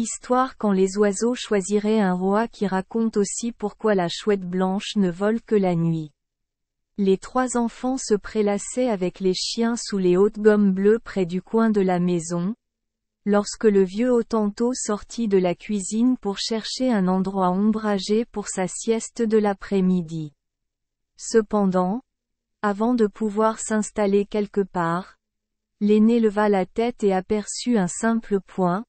Histoire quand les oiseaux choisiraient un roi qui raconte aussi pourquoi la chouette blanche ne vole que la nuit. Les 3 enfants se prélassaient avec les chiens sous les hautes gommes bleues près du coin de la maison, lorsque le vieux Hottentot sortit de la cuisine pour chercher un endroit ombragé pour sa sieste de l'après-midi. Cependant, avant de pouvoir s'installer quelque part, l'aîné leva la tête et aperçut un simple point,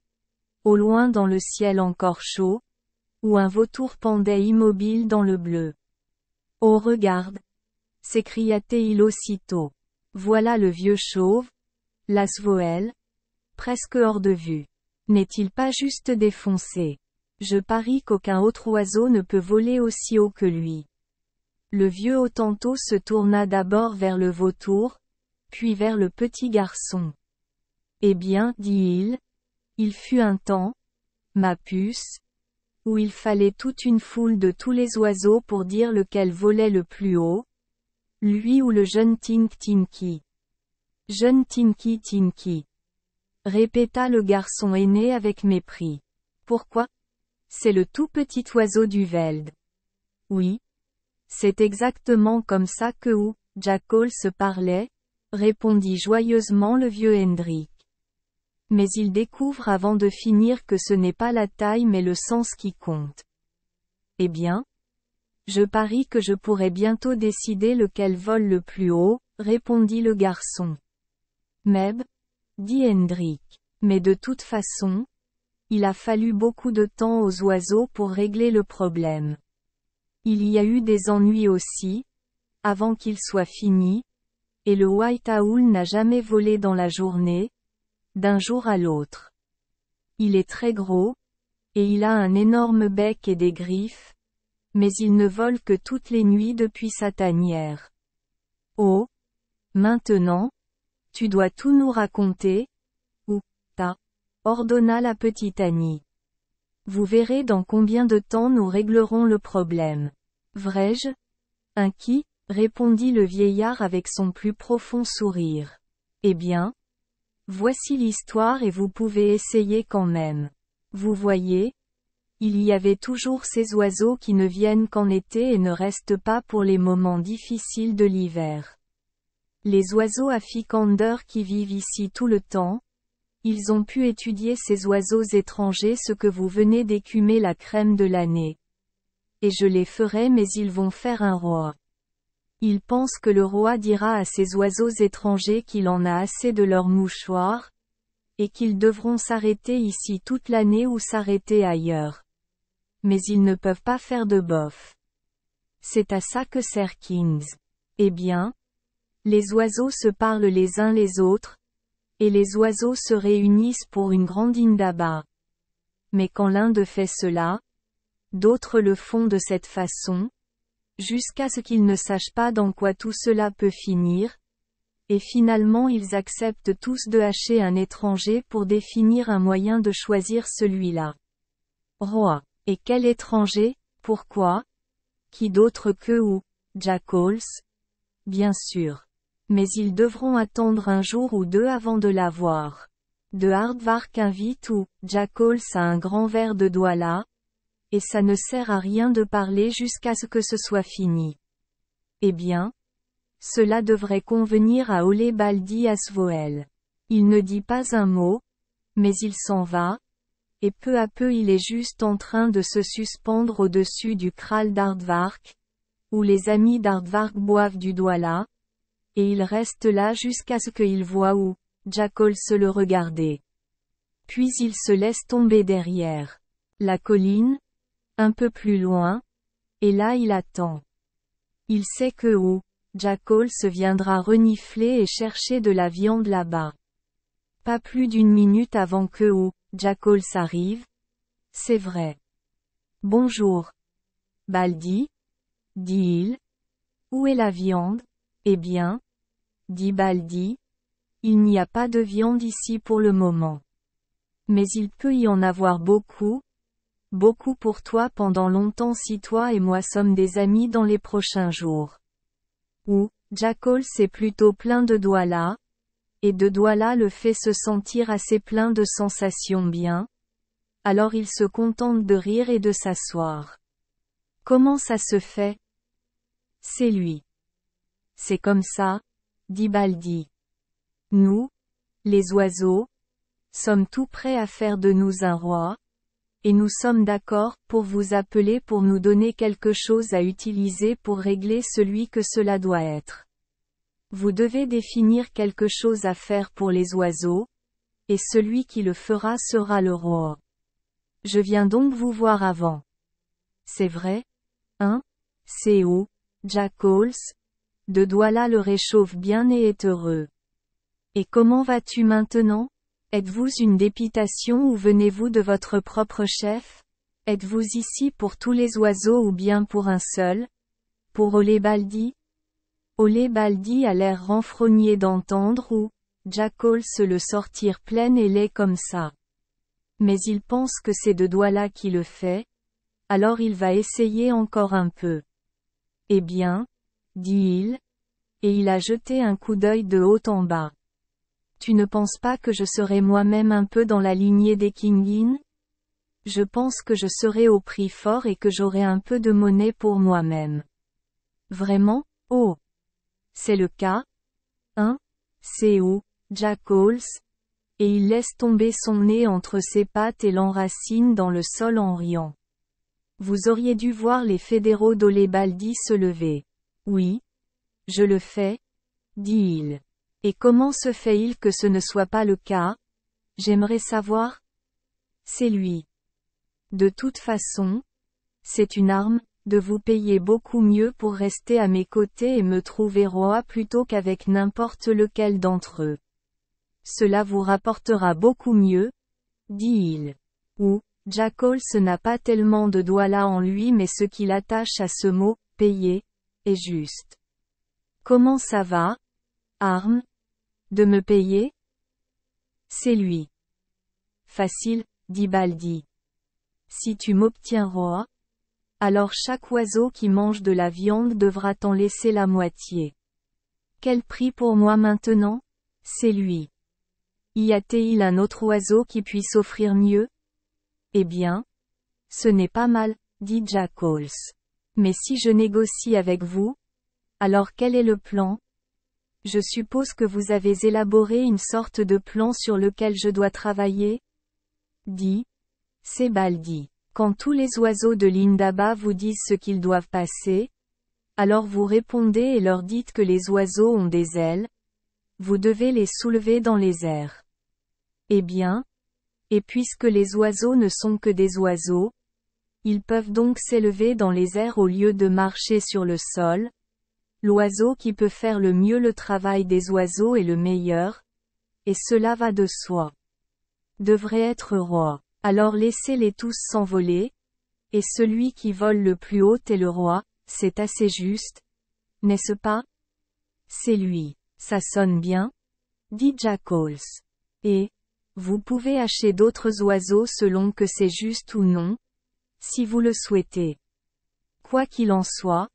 au loin dans le ciel encore chaud, où un vautour pendait immobile dans le bleu. « Oh regarde !» s'écria-t-il aussitôt. « Voilà le vieux chauve, Lasvoel, presque hors de vue. N'est-il pas juste défoncé? Je parie qu'aucun autre oiseau ne peut voler aussi haut que lui. » Le vieux Hottentot se tourna d'abord vers le vautour, puis vers le petit garçon. « Eh bien, dit-il, il fut un temps, ma puce, où il fallait toute une foule de tous les oiseaux pour dire lequel volait le plus haut, lui ou le jeune Tink Tinky. Jeune Tinky Tinky, répéta le garçon aîné avec mépris. Pourquoi? C'est le tout petit oiseau du Veld. Oui. C'est exactement comme ça que Jackal se parlait, répondit joyeusement le vieux Hendrik. Mais il découvre avant de finir que ce n'est pas la taille mais le sens qui compte. Eh bien? Je parie que je pourrai bientôt décider lequel vole le plus haut, répondit le garçon. Meb, dit Hendrik. Mais de toute façon, il a fallu beaucoup de temps aux oiseaux pour régler le problème. Il y a eu des ennuis aussi, avant qu'il soit fini, et le White Owl n'a jamais volé dans la journée, d'un jour à l'autre. Il est très gros, et il a un énorme bec et des griffes, mais il ne vole que toutes les nuits depuis sa tanière. Oh! Maintenant, tu dois tout nous raconter, ou, ordonna la petite Annie. Vous verrez dans combien de temps nous réglerons le problème. Vrai-je? Qui? Répondit le vieillard avec son plus profond sourire. Eh bien, voici l'histoire et vous pouvez essayer quand même. Vous voyez, il y avait toujours ces oiseaux qui ne viennent qu'en été et ne restent pas pour les moments difficiles de l'hiver. Les oiseaux à Fickander qui vivent ici tout le temps, ils ont pu étudier ces oiseaux étrangers ce que vous venez d'écumer la crème de l'année. Et je les ferai mais ils vont faire un roi. Ils pensent que le roi dira à ces oiseaux étrangers qu'il en a assez de leurs mouchoirs, et qu'ils devront s'arrêter ici toute l'année ou s'arrêter ailleurs. Mais ils ne peuvent pas faire de bof. C'est à ça que sert Kings. Eh bien, les oiseaux se parlent les uns les autres, et les oiseaux se réunissent pour une grande indaba. Mais quand l'un d'eux fait cela, d'autres le font de cette façon, jusqu'à ce qu'ils ne sachent pas dans quoi tout cela peut finir, et finalement ils acceptent tous de hacher un étranger pour définir un moyen de choisir celui-là. Roi. Et quel étranger? Pourquoi? Qui d'autre que Jackals? Bien sûr. Mais ils devront attendre un jour ou deux avant de l'avoir. De Aardvark invite Jackals à un grand verre de Douala, et ça ne sert à rien de parler jusqu'à ce que ce soit fini. Eh bien, cela devrait convenir à Ole Baldi Asvoel. Il ne dit pas un mot, mais il s'en va, et peu à peu il est juste en train de se suspendre au-dessus du Kral d'Aardvark, où les amis d'Aardvark boivent du Douala, et il reste là jusqu'à ce qu'il voit Jackal se le regarder. Puis il se laisse tomber derrière la colline, un peu plus loin, et là il attend. Il sait que Jackal se viendra renifler et chercher de la viande là-bas. Pas plus d'une minute avant que Jackal s'arrive. C'est vrai. Bonjour. Baldi, dit-il. Où est la viande? Eh bien, dit Baldi, il n'y a pas de viande ici pour le moment. Mais il peut y en avoir beaucoup pour toi pendant longtemps si toi et moi sommes des amis dans les prochains jours. Jackal c'est plutôt plein de Douala, et de Douala le fait se sentir assez plein de sensations bien, alors il se contente de rire et de s'asseoir. Comment ça se fait? C'est lui. C'est comme ça, dit Baldi. Nous, les oiseaux, sommes tout prêts à faire de nous un roi, et nous sommes d'accord pour vous appeler pour nous donner quelque chose à utiliser pour régler celui que cela doit être. Vous devez définir quelque chose à faire pour les oiseaux, et celui qui le fera sera le roi. Je viens donc vous voir avant. C'est vrai? Hein? C'est où, Jackals? De Douala le réchauffe bien et est heureux. Et comment vas-tu maintenant? Êtes-vous une dépitation ou venez-vous de votre propre chef? Êtes-vous ici pour tous les oiseaux ou bien pour un seul? Pour Olé Baldi? Olé Baldi a l'air renfrogné d'entendre ou, Jackals le sortir plein et laid comme ça. Mais il pense que c'est de Douala qui le fait, alors il va essayer encore un peu. Eh bien, dit-il, et il a jeté un coup d'œil de haut en bas. Tu ne penses pas que je serai moi-même un peu dans la lignée des Kingin? Je pense que je serai au prix fort et que j'aurai un peu de monnaie pour moi-même. Vraiment? Oh! C'est le cas? Hein? C'est où, Jackals? Et il laisse tomber son nez entre ses pattes et l'enracine dans le sol en riant. Vous auriez dû voir les fédéraux d'Olé Baldi se lever. Oui. Je le fais, dit-il. Et comment se fait-il que ce ne soit pas le cas? J'aimerais savoir. C'est lui. De toute façon, c'est une arme, de vous payer beaucoup mieux pour rester à mes côtés et me trouver roi plutôt qu'avec n'importe lequel d'entre eux. Cela vous rapportera beaucoup mieux, dit-il. Ou, Jackals n'a pas tellement de Douala en lui mais ce qu'il attache à ce mot, payer, est juste. Comment ça va, Arme? De me payer? C'est lui. Facile, dit Baldi. Si tu m'obtiens roi, alors chaque oiseau qui mange de la viande devra t'en laisser la moitié. Quel prix pour moi maintenant? C'est lui. Y a-t-il un autre oiseau qui puisse offrir mieux? Eh bien, ce n'est pas mal, dit Jackals. Mais si je négocie avec vous, alors quel est le plan? Je suppose que vous avez élaboré une sorte de plan sur lequel je dois travailler? Dit. C'est Baldi. Quand tous les oiseaux de l'Indaba vous disent ce qu'ils doivent passer, alors vous répondez et leur dites que les oiseaux ont des ailes. Vous devez les soulever dans les airs. Eh bien, et puisque les oiseaux ne sont que des oiseaux, ils peuvent donc s'élever dans les airs au lieu de marcher sur le sol. L'oiseau qui peut faire le mieux le travail des oiseaux est le meilleur, et cela va de soi. Devrait être roi. Alors laissez-les tous s'envoler, et celui qui vole le plus haut est le roi, c'est assez juste, n'est-ce pas? C'est lui. Ça sonne bien? Dit Jackals. Et, vous pouvez hacher d'autres oiseaux selon que c'est juste ou non, si vous le souhaitez. Quoi qu'il en soit,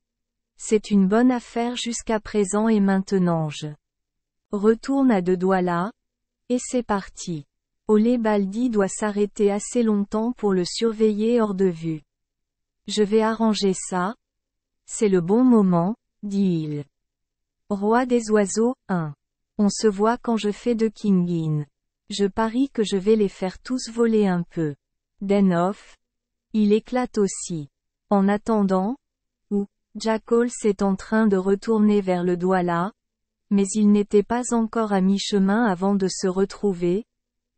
c'est une bonne affaire jusqu'à présent et maintenant je retourne à de Douala, et c'est parti. Olé Baldi doit s'arrêter assez longtemps pour le surveiller hors de vue. Je vais arranger ça. C'est le bon moment, dit-il. Roi des oiseaux, 1. On se voit quand je fais de Kingin. Je parie que je vais les faire tous voler un peu. Denoff. Il éclate aussi. En attendant, ou, Jackals est en train de retourner vers le Douala, mais il n'était pas encore à mi-chemin avant de se retrouver.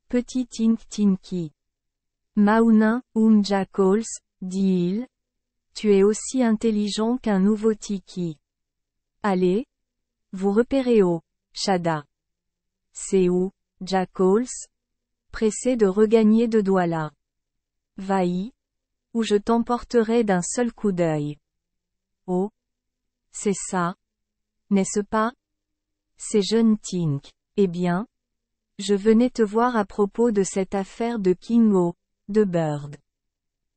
Petit Tink Tinky. Maounin, Jackals, dit-il. Tu es aussi intelligent qu'un nouveau Tiki. Allez. Vous repérez où, Shada? C'est où, Jackals? Pressé de regagner de Douala. Va-y. Ou je t'emporterai d'un seul coup d'œil. Oh. C'est ça. N'est-ce pas? C'est jeune Tink. Eh bien. Je venais te voir à propos de cette affaire de King O, de Bird.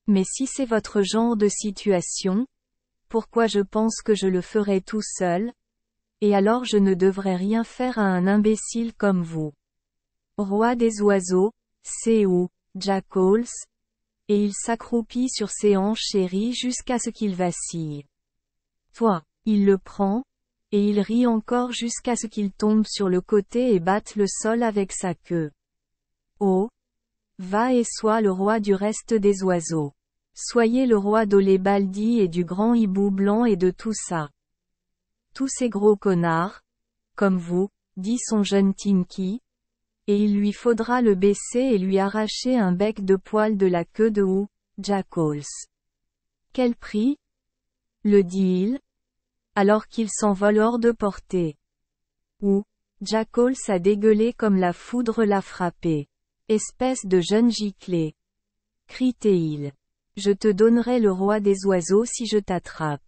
Mais si c'est votre genre de situation, pourquoi je pense que je le ferai tout seul? Et alors je ne devrais rien faire à un imbécile comme vous. Roi des oiseaux, c'est où, Jackals? Et il s'accroupit sur ses hanches et rit jusqu'à ce qu'il vacille. Toi, il le prend, et il rit encore jusqu'à ce qu'il tombe sur le côté et batte le sol avec sa queue. Oh! Va et sois le roi du reste des oiseaux. Soyez le roi d'Olébaldi et du grand hibou blanc et de tout ça. Tous ces gros connards, comme vous, dit son jeune Tinky, et il lui faudra le baisser et lui arracher un bec de poil de la queue de Jackals. Quel prix? Le dit-il, alors qu'il s'envole hors de portée. Jackals a dégueulé comme la foudre l'a frappé. Espèce de jeune giclée. Crie-t-il. Je te donnerai le roi des oiseaux si je t'attrape.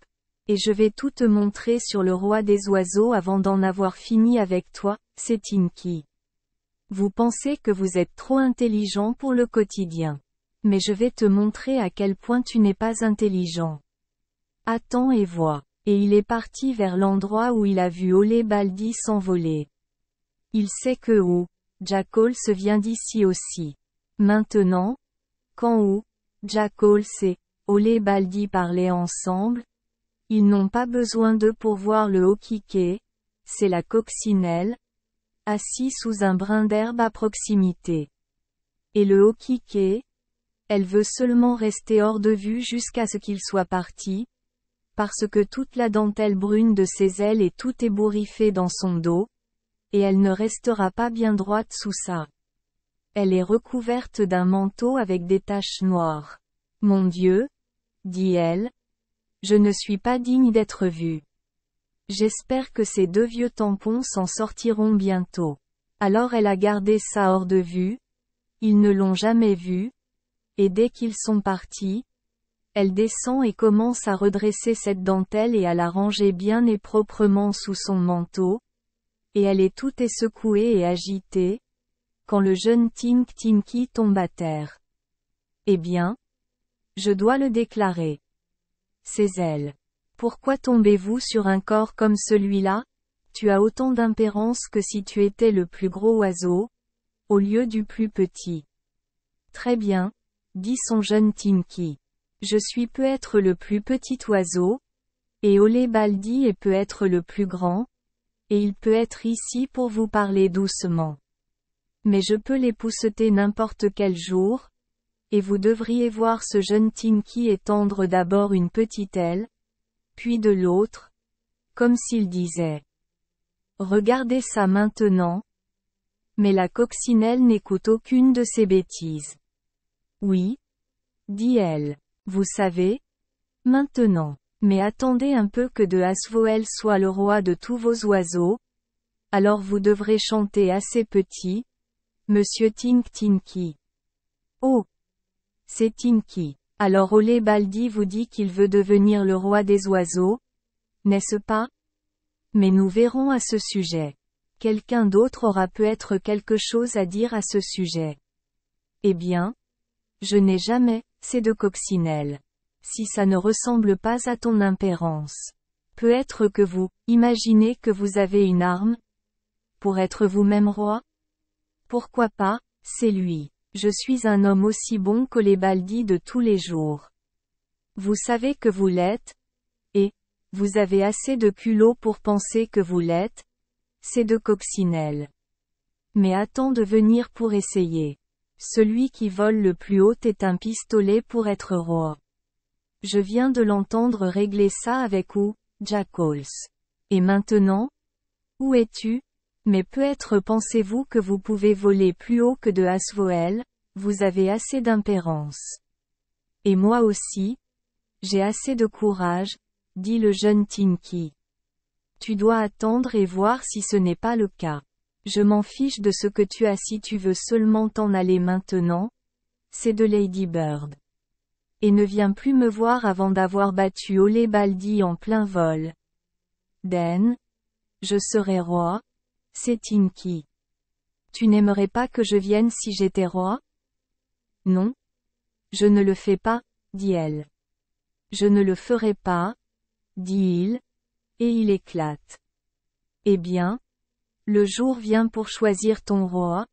Et je vais tout te montrer sur le roi des oiseaux avant d'en avoir fini avec toi, c'est Tinky. Vous pensez que vous êtes trop intelligent pour le quotidien. Mais je vais te montrer à quel point tu n'es pas intelligent. Attends et vois. Et il est parti vers l'endroit où il a vu Olébaldi s'envoler. Il sait que Jackals vient d'ici aussi. Maintenant, quand Jackals et Olébaldi parlaient ensemble, ils n'ont pas besoin d'eux pour voir le Hokiké, c'est la coccinelle, assis sous un brin d'herbe à proximité. Et le Hokiké, elle veut seulement rester hors de vue jusqu'à ce qu'il soit parti, parce que toute la dentelle brune de ses ailes est tout ébouriffée dans son dos, et elle ne restera pas bien droite sous ça. Elle est recouverte d'un manteau avec des taches noires. Mon Dieu, dit-elle, je ne suis pas digne d'être vue. J'espère que ces deux vieux tampons s'en sortiront bientôt. Alors elle a gardé ça hors de vue, ils ne l'ont jamais vue, et dès qu'ils sont partis, elle descend et commence à redresser cette dentelle et à la ranger bien et proprement sous son manteau, et elle est toute secouée et agitée, quand le jeune Tinky tombe à terre. Eh bien, je dois le déclarer. Ses ailes. Pourquoi tombez-vous sur un corps comme celui-là? Tu as autant d'impérence que si tu étais le plus gros oiseau, au lieu du plus petit. Très bien, dit son jeune Tinky. Je suis peut être le plus petit oiseau, et Olébaldi peut être le plus grand, et il peut être ici pour vous parler doucement. Mais je peux l'épousseter n'importe quel jour, et vous devriez voir ce jeune Tinky étendre d'abord une petite aile, puis de l'autre, comme s'il disait. Regardez ça maintenant. Mais la coccinelle n'écoute aucune de ces bêtises. Oui, dit elle. Vous savez, maintenant. Mais attendez un peu que de Asvoel soit le roi de tous vos oiseaux, alors vous devrez chanter assez petit, Monsieur Tinky. Oh! C'est Tinky. Alors Olébaldi vous dit qu'il veut devenir le roi des oiseaux, n'est-ce pas? Mais nous verrons à ce sujet. Quelqu'un d'autre aura peut-être quelque chose à dire à ce sujet. Eh bien, je n'ai jamais, c'est de coccinelle. Si ça ne ressemble pas à ton impérence. Peut-être que vous, imaginez que vous avez une arme? Pour être vous-même roi? Pourquoi pas, c'est lui. Je suis un homme aussi bon qu'Olébaldi de tous les jours. Vous savez que vous l'êtes? Et, vous avez assez de culot pour penser que vous l'êtes? C'est de coccinelle. Mais attends de venir pour essayer. Celui qui vole le plus haut est un pistolet pour être roi. Je viens de l'entendre régler ça avec Jackals. Et maintenant? Où es-tu? Mais peut-être pensez-vous que vous pouvez voler plus haut que de Asvoel, vous avez assez d'impérence. Et moi aussi? J'ai assez de courage, dit le jeune Tinky. Tu dois attendre et voir si ce n'est pas le cas. Je m'en fiche de ce que tu as si tu veux seulement t'en aller maintenant. C'est de Lady Bird. Et ne viens plus me voir avant d'avoir battu Olébaldi en plein vol. Den. Je serai roi. C'est Tinky. Tu n'aimerais pas que je vienne si j'étais roi? Non. Je ne le fais pas, dit elle. Je ne le ferai pas, dit-il, et il éclate. Eh bien, le jour vient pour choisir ton roi,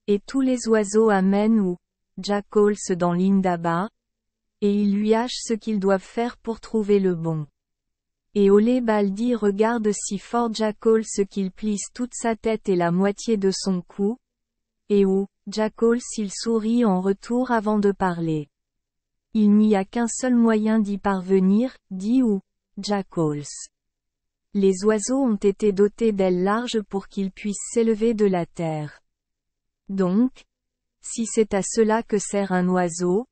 et tous les oiseaux amènent Jackals dans l'Indaba, et ils lui hachent ce qu'ils doivent faire pour trouver le bon. Et Olé Baldi regarde si fort Jackals qu'il plisse toute sa tête et la moitié de son cou, et Jackals il sourit en retour avant de parler. Il n'y a qu'un seul moyen d'y parvenir, dit Jackals. Les oiseaux ont été dotés d'ailes larges pour qu'ils puissent s'élever de la terre. Donc, si c'est à cela que sert un oiseau,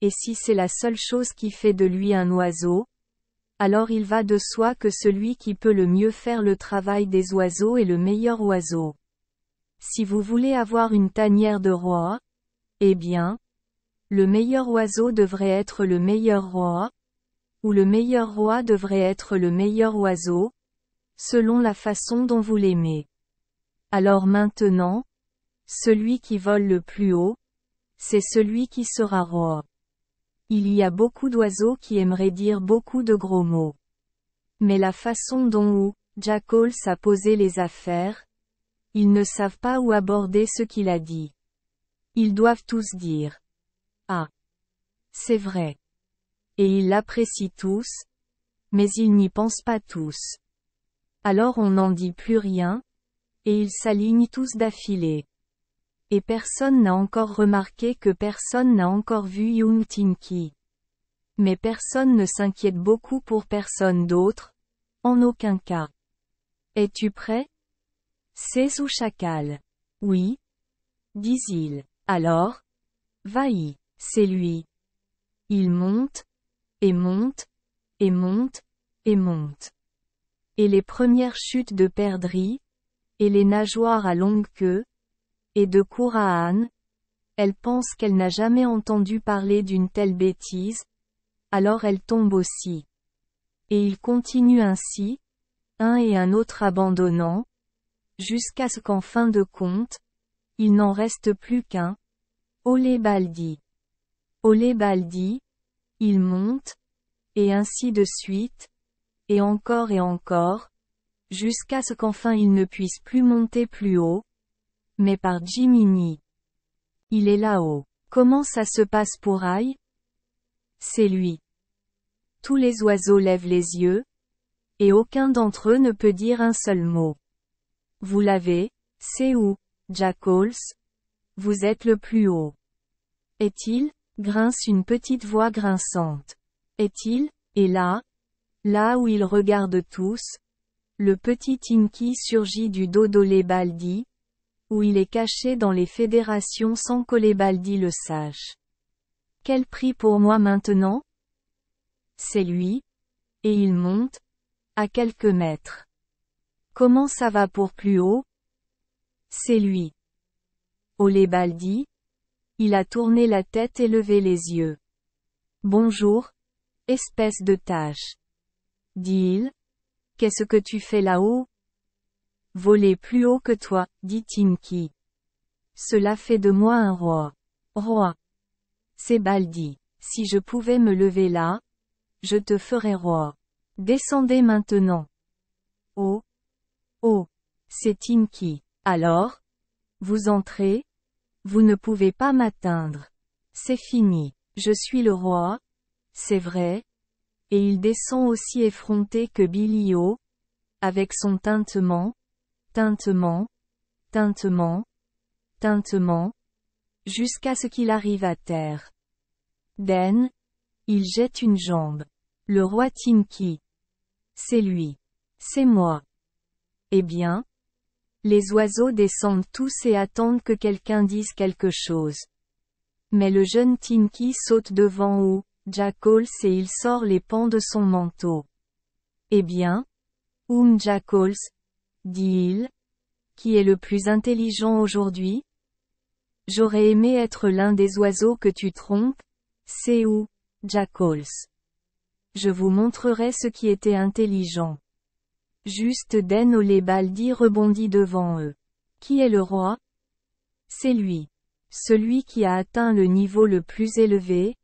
et si c'est la seule chose qui fait de lui un oiseau, alors il va de soi que celui qui peut le mieux faire le travail des oiseaux est le meilleur oiseau. Si vous voulez avoir une tanière de roi, eh bien, le meilleur oiseau devrait être le meilleur roi, ou le meilleur roi devrait être le meilleur oiseau, selon la façon dont vous l'aimez. Alors maintenant, celui qui vole le plus haut, c'est celui qui sera roi. Il y a beaucoup d'oiseaux qui aimeraient dire beaucoup de gros mots. Mais la façon dont Jackals a posé les affaires, ils ne savent pas où aborder ce qu'il a dit. Ils doivent tous dire « Ah, c'est vrai ». Et ils l'apprécient tous, mais ils n'y pensent pas tous. Alors on n'en dit plus rien, et ils s'alignent tous d'affilée. Et personne n'a encore remarqué que personne n'a encore vu Yung Tinky. Mais personne ne s'inquiète beaucoup pour personne d'autre, en aucun cas. Es-tu prêt? C'est ou chacal? Oui, dit-il. Alors, va-y, c'est lui. Il monte, et monte, et monte, et monte. Et les premières chutes de perdrix, et les nageoires à longue queue, et de Kouraan, elle pense qu'elle n'a jamais entendu parler d'une telle bêtise, alors elle tombe aussi. Et il continue ainsi, un et un autre abandonnant, jusqu'à ce qu'en fin de compte, il n'en reste plus qu'un, Olé Baldi. Olé Baldi, il monte, et ainsi de suite, et encore, jusqu'à ce qu'enfin il ne puisse plus monter plus haut, mais par Jiminy. Il est là-haut. Comment ça se passe pour Aïe? C'est lui. Tous les oiseaux lèvent les yeux, et aucun d'entre eux ne peut dire un seul mot. Vous l'avez, c'est où, Jackals? Vous êtes le plus haut. Est-il? Grince une petite voix grinçante. Est-il? Et là où ils regardent tous, le petit Tinky surgit du dos d'Olé Baldi, où il est caché dans les fédérations sans qu'Olé Baldi le sache. Quel prix pour moi maintenant? C'est lui. Et il monte, à quelques mètres. Comment ça va pour plus haut? C'est lui. Olé Baldi? Il a tourné la tête et levé les yeux. Bonjour, espèce de tâche. Dit-il. Qu'est-ce que tu fais là-haut? Voler plus haut que toi, dit Tinky. Cela fait de moi un roi. Roi. C'est Baldi. Si je pouvais me lever là, je te ferais roi. Descendez maintenant. Oh. Oh. C'est Tinky. Alors? Vous entrez? Vous ne pouvez pas m'atteindre. C'est fini. Je suis le roi. C'est vrai. Et il descend aussi effronté que Billy-O, avec son tintement, tintement, tintement, tintement, jusqu'à ce qu'il arrive à terre. Den, il jette une jambe. Le roi Tinky. C'est lui. C'est moi. Eh bien? Les oiseaux descendent tous et attendent que quelqu'un dise quelque chose. Mais le jeune Tinky saute devant Jackals et il sort les pans de son manteau. Eh bien? Jackals, dit-il, qui est le plus intelligent aujourd'hui? J'aurais aimé être l'un des oiseaux que tu trompes, c'est Jackals. Je vous montrerai ce qui était intelligent. Juste Den Olé Baldi rebondit devant eux. Qui est le roi? C'est lui. Celui qui a atteint le niveau le plus élevé,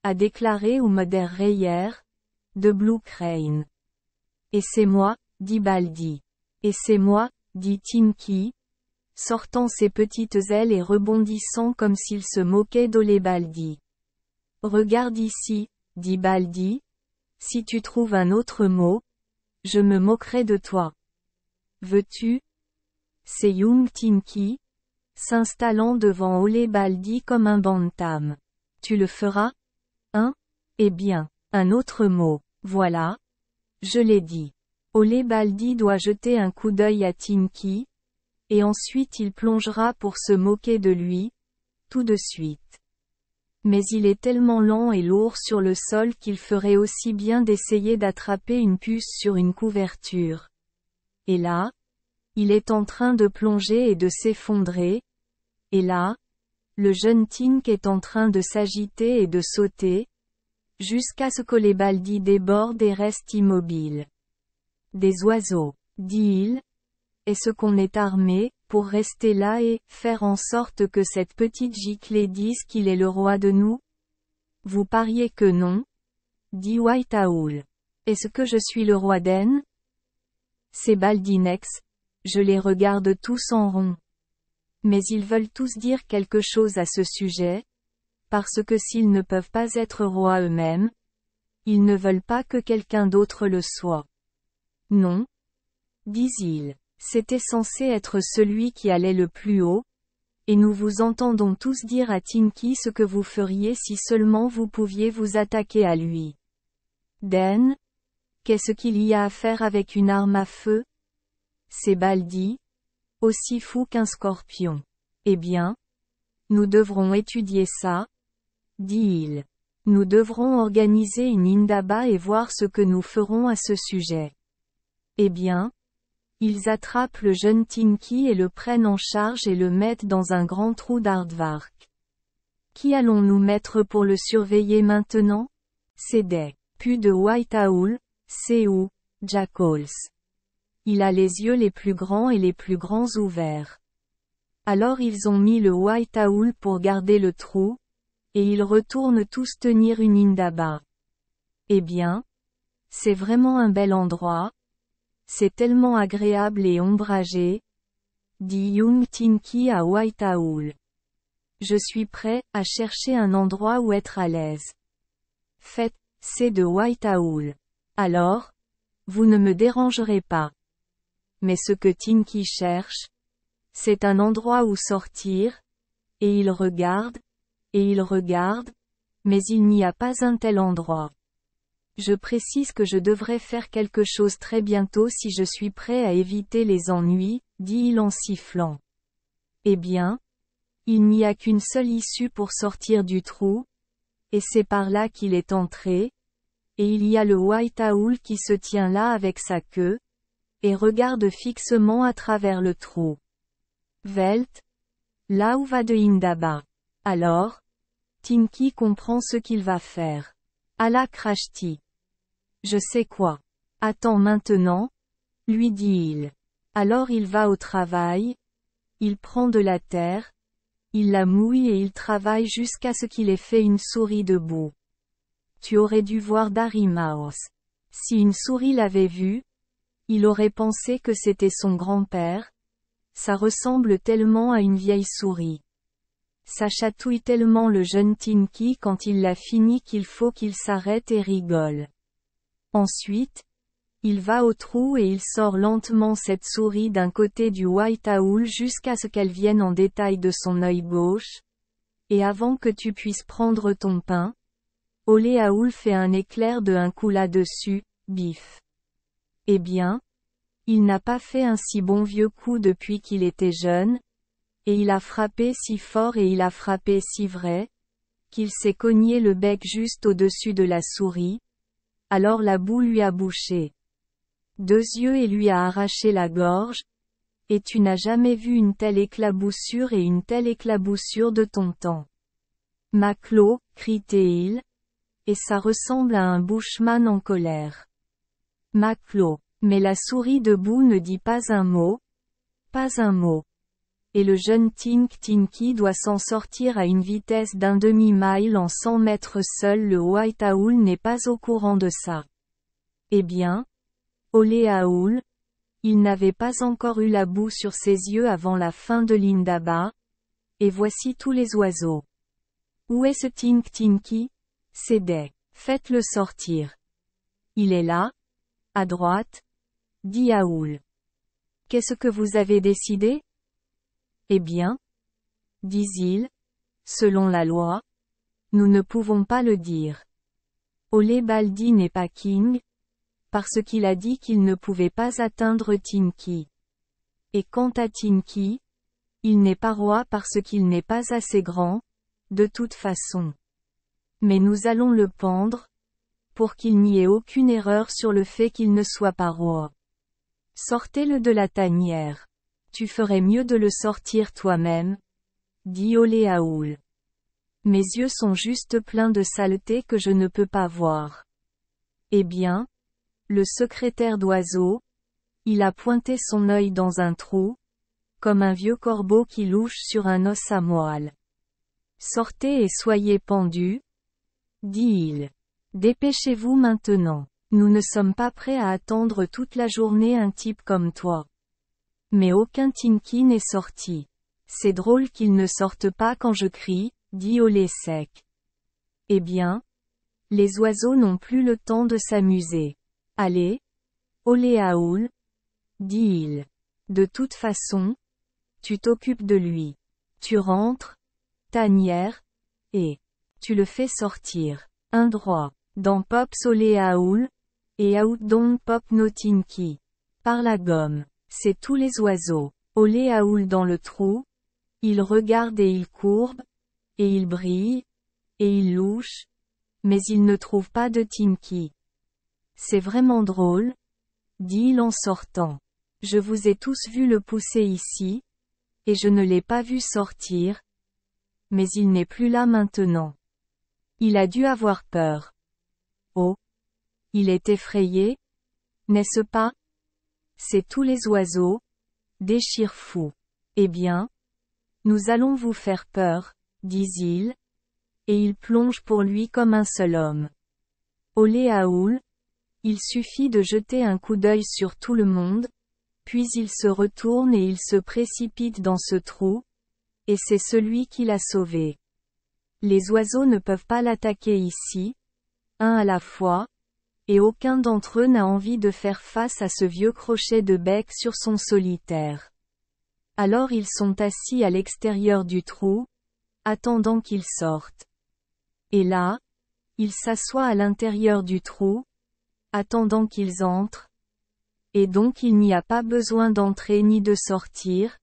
a déclaré Moder Reyer, de Blue Crane. Et c'est moi, dit Baldi. Et c'est moi, dit Tinky, sortant ses petites ailes et rebondissant comme s'il se moquait d'Olé Baldi. Regarde ici, dit Baldi. Si tu trouves un autre mot, je me moquerai de toi. Veux-tu? C'est Young Tinky, s'installant devant Olé Baldi comme un bantam. Tu le feras? Hein? Eh bien, un autre mot. Voilà. Je l'ai dit. Olé Baldi doit jeter un coup d'œil à Tinky, et ensuite il plongera pour se moquer de lui, tout de suite. Mais il est tellement lent et lourd sur le sol qu'il ferait aussi bien d'essayer d'attraper une puce sur une couverture. Et là, il est en train de plonger et de s'effondrer. Et là, le jeune Tink est en train de s'agiter et de sauter, jusqu'à ce qu'Olé Baldi déborde et reste immobile. Des oiseaux, dit-il. Est-ce qu'on est armé, pour rester là et faire en sorte que cette petite giclée dise qu'il est le roi de nous? Vous pariez que non? Dit White Owl. Est-ce que je suis le roi d'En? Ces Baldinex, je les regarde tous en rond. Mais ils veulent tous dire quelque chose à ce sujet, parce que s'ils ne peuvent pas être rois eux-mêmes, ils ne veulent pas que quelqu'un d'autre le soit. Non, disent-ils. C'était censé être celui qui allait le plus haut, et nous vous entendons tous dire à Tinky ce que vous feriez si seulement vous pouviez vous attaquer à lui. Den? Qu'est-ce qu'il y a à faire avec une arme à feu? C'est Baldi, aussi fou qu'un scorpion. Eh bien, nous devrons étudier ça, dit-il. Nous devrons organiser une indaba et voir ce que nous ferons à ce sujet. Eh bien, ils attrapent le jeune Tinky et le prennent en charge et le mettent dans un grand trou d'aardvark. Qui allons-nous mettre pour le surveiller maintenant? C'est des pus de White Owl, c'est où, Jackals. Il a les yeux les plus grands et les plus grands ouverts. Alors ils ont mis le White Owl pour garder le trou, et ils retournent tous tenir une indaba. Eh bien, c'est vraiment un bel endroit. C'est tellement agréable et ombragé, dit Young Tinky à White Owl. Je suis prêt à chercher un endroit où être à l'aise. Faites, c'est de White Owl. Alors, vous ne me dérangerez pas. Mais ce que Tinky cherche, c'est un endroit où sortir, et il regarde, mais il n'y a pas un tel endroit. Je précise que je devrais faire quelque chose très bientôt si je suis prêt à éviter les ennuis, dit-il en sifflant. Eh bien, il n'y a qu'une seule issue pour sortir du trou, et c'est par là qu'il est entré, et il y a le White Owl qui se tient là avec sa queue, et regarde fixement à travers le trou. Velt, là où va de Indaba. Alors, Tinky comprend ce qu'il va faire. Allah crache-t-il. Je sais quoi. Attends maintenant, lui dit-il. Alors il va au travail, il prend de la terre, il la mouille et il travaille jusqu'à ce qu'il ait fait une souris debout. Tu aurais dû voir Darry Mouse. Si une souris l'avait vu, il aurait pensé que c'était son grand-père. Ça ressemble tellement à une vieille souris. Ça chatouille tellement le jeune Tinky quand il l'a fini qu'il faut qu'il s'arrête et rigole. Ensuite, il va au trou et il sort lentement cette souris d'un côté du White Owl jusqu'à ce qu'elle vienne en détail de son œil gauche. Et avant que tu puisses prendre ton pain, Olé Owl fait un éclair de un coup là-dessus, bif. Eh bien, il n'a pas fait un si bon vieux coup depuis qu'il était jeune, et il a frappé si fort et il a frappé si vrai, qu'il s'est cogné le bec juste au-dessus de la souris. Alors la boue lui a bouché 2 yeux et lui a arraché la gorge, et tu n'as jamais vu une telle éclaboussure et une telle éclaboussure de ton temps. Maclo, crie-t-il, et ça ressemble à un bushman en colère. Maclo, mais la souris debout ne dit pas un mot, pas un mot. Et le jeune Tinky doit s'en sortir à une vitesse d'un demi-mile en 100 mètres seul. Le White Owl n'est pas au courant de ça. Eh bien, Olé Owl, Il n'avait pas encore eu la boue sur ses yeux avant la fin de l'Indaba. Et voici tous les oiseaux. Où est ce Tink Tinky? C'est Day. Faites-le sortir. Il est là, à droite, dit Aoul. Qu'est-ce que vous avez décidé? Eh bien, dit-il, selon la loi, nous ne pouvons pas le dire. Olé Baldi n'est pas king, parce qu'il a dit qu'il ne pouvait pas atteindre Tinky. Et quant à Tinky, il n'est pas roi parce qu'il n'est pas assez grand, de toute façon. Mais nous allons le pendre, pour qu'il n'y ait aucune erreur sur le fait qu'il ne soit pas roi. Sortez-le de la tanière. Tu ferais mieux de le sortir toi-même, dit Olé Aoul. Mes yeux sont juste pleins de saleté que je ne peux pas voir. Eh bien, le secrétaire d'oiseau, il a pointé son œil dans un trou, comme un vieux corbeau qui louche sur un os à moelle. Sortez et soyez pendus, dit-il. Dépêchez-vous maintenant. Nous ne sommes pas prêts à attendre toute la journée un type comme toi. Mais aucun Tinky n'est sorti. C'est drôle qu'il ne sorte pas quand je crie, dit Olé sec. Eh bien, les oiseaux n'ont plus le temps de s'amuser. Allez, Olé Aoul, dit-il. De toute façon, tu t'occupes de lui. Tu rentres, tanière, et tu le fais sortir. Un droit. Dans Pops Olé Aoul, et Out Don Pop No Tinky. Par la gomme. C'est tous les oiseaux. Olé Aoul dans le trou. Il regarde et il courbe, et il brille, et il louche, mais il ne trouve pas de Tinky. C'est vraiment drôle, dit-il en sortant. Je vous ai tous vu le pousser ici, et je ne l'ai pas vu sortir. Mais il n'est plus là maintenant. Il a dû avoir peur. Oh! Il est effrayé, n'est-ce pas? C'est tous les oiseaux, déchire fou. Eh bien, nous allons vous faire peur, dit-il, et il plonge pour lui comme un seul homme. Olé Aoul, il suffit de jeter un coup d'œil sur tout le monde, puis il se retourne et il se précipite dans ce trou, et c'est celui qui l'a sauvé. Les oiseaux ne peuvent pas l'attaquer ici, un à la fois, et aucun d'entre eux n'a envie de faire face à ce vieux crochet de bec sur son solitaire. Alors ils sont assis à l'extérieur du trou, attendant qu'il sorte. Et là, ils s'assoient à l'intérieur du trou, attendant qu'ils entrent. Et donc il n'y a pas besoin d'entrer ni de sortir,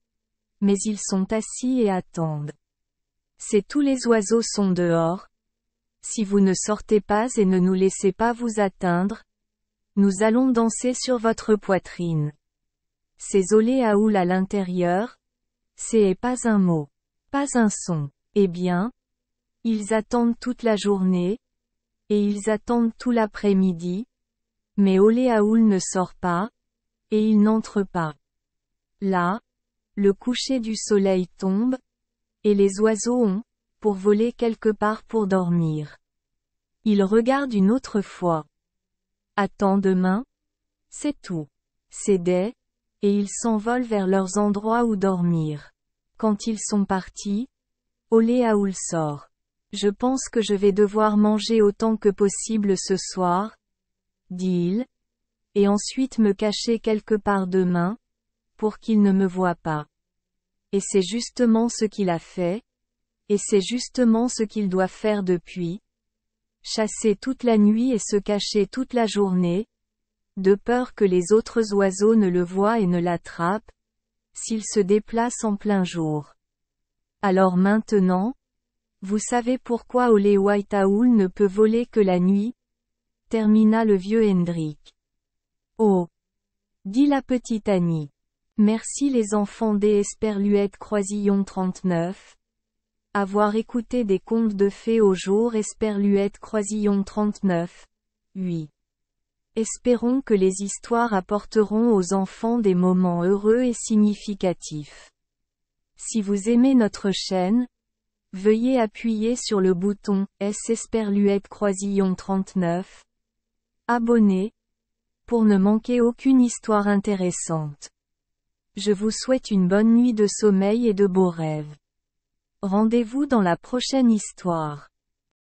mais ils sont assis et attendent. C'est tous les oiseaux sont dehors. Si vous ne sortez pas et ne nous laissez pas vous atteindre, nous allons danser sur votre poitrine. C'est Olé Aoul à l'intérieur. C'est pas un mot. Pas un son. Eh bien, ils attendent toute la journée, et ils attendent tout l'après-midi, mais Olé Aoul ne sort pas, et il n'entre pas. Là, le coucher du soleil tombe, et les oiseaux ont, pour voler quelque part pour dormir. Ils regardent une autre fois. Attends demain? C'est tout. C'est Day, et ils s'envolent vers leurs endroits où dormir. Quand ils sont partis, Olé Aoul sort. Je pense que je vais devoir manger autant que possible ce soir, dit-il, et ensuite me cacher quelque part demain, pour qu'il ne me voie pas. Et c'est justement ce qu'il a fait, et c'est justement ce qu'il doit faire depuis. Chasser toute la nuit et se cacher toute la journée, de peur que les autres oiseaux ne le voient et ne l'attrapent, s'il se déplace en plein jour. Alors maintenant, vous savez pourquoi Olé White Aoul ne peut voler que la nuit, termina le vieux Hendrik. Oh! Dit la petite Annie. Merci les enfants des Esperluette Croisillon 39. Avoir écouté des contes de fées au jour Esperluette Croisillon 39. 8. Espérons que les histoires apporteront aux enfants des moments heureux et significatifs. Si vous aimez notre chaîne, veuillez appuyer sur le bouton S Esperluette Croisillon 39. Abonner. pour ne manquer aucune histoire intéressante. Je vous souhaite une bonne nuit de sommeil et de beaux rêves. Rendez-vous dans la prochaine histoire.